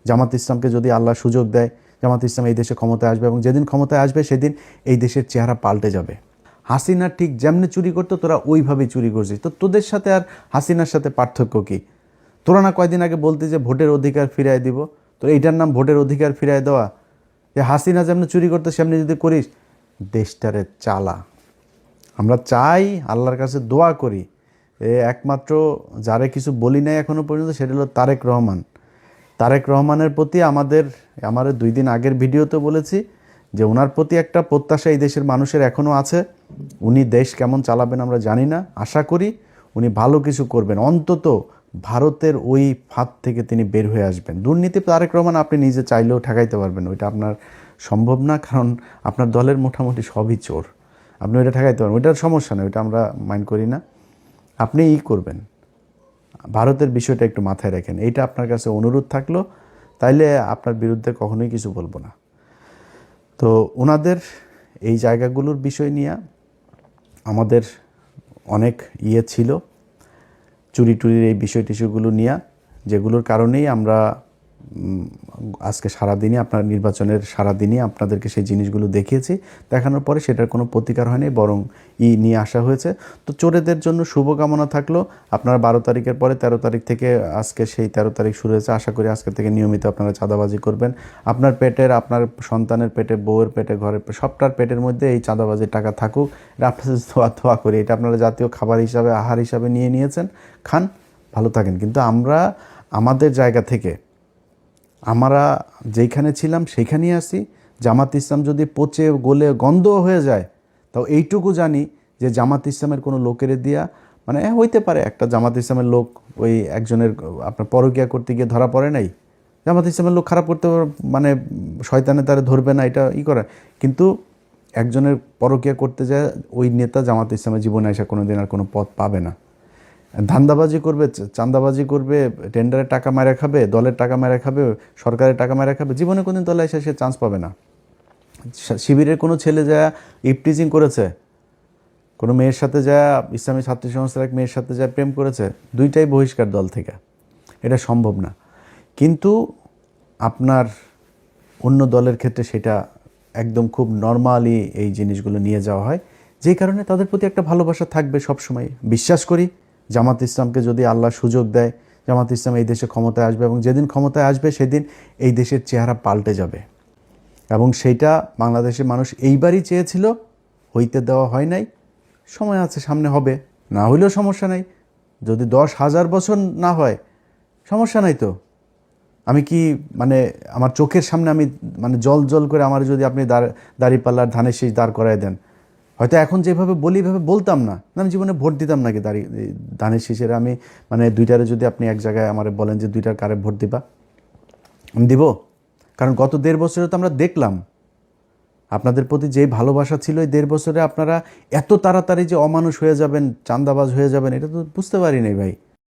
জামাত ইসলামকে যদি আল্লাহ সুযোগ দেয়, জামাত ইসলাম এই দেশে ক্ষমতায় আসবে এবং যেদিন ক্ষমতায় আসবে সেদিন এই দেশের চেহারা পাল্টে যাবে। হাসিনা ঠিক যেমনি চুরি করতো তোরা ওইভাবেই চুরি করছিস। তো তোদের সাথে আর হাসিনার সাথে পার্থক্য কী? তোরা না কয়দিন আগে বলতে যে ভোটের অধিকার ফিরায় দিব, তো এইটার নাম ভোটের অধিকার ফিরায় দেওয়া? যে হাসিনা যেমনি চুরি করতো সেমনি যদি করিস, দেশটারে চালা। আমরা চাই, আল্লাহর কাছে দোয়া করি, একমাত্র যারে কিছু বলি নাই এখনো পর্যন্ত সেটা হলো তারেক রহমান। তারেক রহমানের প্রতি আমাদের 2 দিন আগের ভিডিওতে বলেছি যে ওনার প্রতি একটা প্রত্যাশা এই দেশের মানুষের এখনও আছে। উনি দেশ কেমন চালাবেন আমরা জানি না, আশা করি উনি ভালো কিছু করবেন, অন্তত ভারতের ওই ফাঁদ থেকে তিনি বের হয়ে আসবেন। দুর্নীতি তারেক রহমান আপনি নিজে চাইলেও ঠেকাইতে পারবেন, ওইটা আপনার সম্ভব না, কারণ আপনার দলের মোটামুটি সবই চোর। আপনি ওইটা ঠেকাইতে পারবেন, ওইটার সমস্যা নেই, ওইটা আমরা মাইন্ড করি না। আপনি করবেন, ভারতের বিষয়টা একটু মাথায় রাখেন, এইটা আপনার কাছে অনুরোধ থাকলো, তাইলে আপনার বিরুদ্ধে কখনোই কিছু বলবো না। তো ওনাদের এই জায়গাগুলোর বিষয় নিয়ে আমাদের অনেক ছিল, চুরি টুরির এই বিষয়গুলো নিয়ে, যেগুলোর কারণেই আমরা আজকে সারাদিনই আপনার নির্বাচনের সারাদিনই আপনাদেরকে সেই জিনিসগুলো দেখিয়েছি। দেখানোর পরে সেটার কোনো প্রতিকার হয়নি, বরং নিয়ে আসা হয়েছে। তো চোরেদের জন্য শুভকামনা থাকলো। আপনারা 12 তারিখের পরে 13 তারিখ থেকে, আজকে সেই 13 তারিখ শুরু হয়েছে, আশা করি আজকে থেকে নিয়মিত আপনারা চাঁদাবাজি করবেন। আপনার পেটের, আপনার সন্তানের পেটে, বউয়ের পেটে, ঘরের সবটার পেটের মধ্যে এই চাঁদাবাজির টাকা থাকুক, এটা আপনাদের দোয়া করি। এটা আপনারা জাতীয় খাবার হিসাবে, আহার হিসাবে নিয়েছেন, খান, ভালো থাকেন। কিন্তু আমরা আমাদের জায়গা থেকে আমরা যেইখানে ছিলাম সেইখানেই আসি। জামাত ইসলাম যদি পচে গলে গন্ধ হয়ে যায়, তাও এইটুকু জানি যে জামাত ইসলামের কোনো লোকের দিয়া, মানে হইতে পারে একটা জামাত ইসলামের লোক ওই একজনের আপনার পরকিয়া করতে গিয়ে ধরা পড়ে নাই, জামাত ইসলামের লোক খারাপ করতে মানে শয়তানে তারা ধরবে না, এটা করে। কিন্তু একজনের পরকিয়া করতে যায় ওই নেতা জামাত ইসলামের জীবনে আসা কোনো দিন আর কোনো পথ পাবে না। ধান্দাবাজি করবে, চাঁদাবাজি করবে, টেন্ডারের টাকা মারা খাবে, দলের টাকা মারা খাবে, সরকারের টাকা মারা খাবে, জীবনে কোনদিন দলে এসে সে চান্স পাবে না। শিবিরের কোনো ছেলে যা ইপটিজিং করেছে, কোনো মেয়ের সাথে যা, ইসলামী ছাত্রী সংস্থার এক মেয়ের সাথে যা প্রেম করেছে, দুইটাই বহিষ্কার দল থেকে, এটা সম্ভব না। কিন্তু আপনার অন্য দলের ক্ষেত্রে সেটা একদম খুব নর্মালি এই জিনিসগুলো নিয়ে যাওয়া হয়, যেই কারণে তাদের প্রতি একটা ভালোবাসা থাকবে সবসময়। বিশ্বাস করি জামাত ইসলামকে যদি আল্লাহ সুযোগ দেয়, জামাত ইসলাম এই দেশে ক্ষমতায় আসবে এবং যেদিন ক্ষমতায় আসবে সেদিন এই দেশের চেহারা পাল্টে যাবে। এবং সেইটা বাংলাদেশের মানুষ এইবারই চেয়েছিল, হইতে দেওয়া হয় নাই। সময় আছে, সামনে হবে, না হইলেও সমস্যা নাই। যদি 10,000 বছর না হয় সমস্যা নাই তো। আমি কি মানে আমার চোখের সামনে আমি মানে জল জল করে আমার যদি আপনি দাঁড়িপাল্লার ধানের শীষ দাঁড় করায় দেন, হয়তো এখন যেভাবে বলি এভাবে বলতাম না, আমি জীবনে ভোট দিতাম নাকি ধানের শীষের। আমি মানে দুইটারে যদি আপনি এক জায়গায় আমার বলেন যে দুইটার কারে ভোট দিবা, আমি দিব। কারণ গত 1.5 বছরে তো আমরা দেখলাম আপনাদের প্রতি যেই ভালোবাসা ছিল, এই 1.5 বছরে আপনারা এত তাড়াতাড়ি যে অমানুষ হয়ে যাবেন, চাঁদাবাজ হয়ে যাবেন, এটা তো বুঝতে পারি নাই ভাই।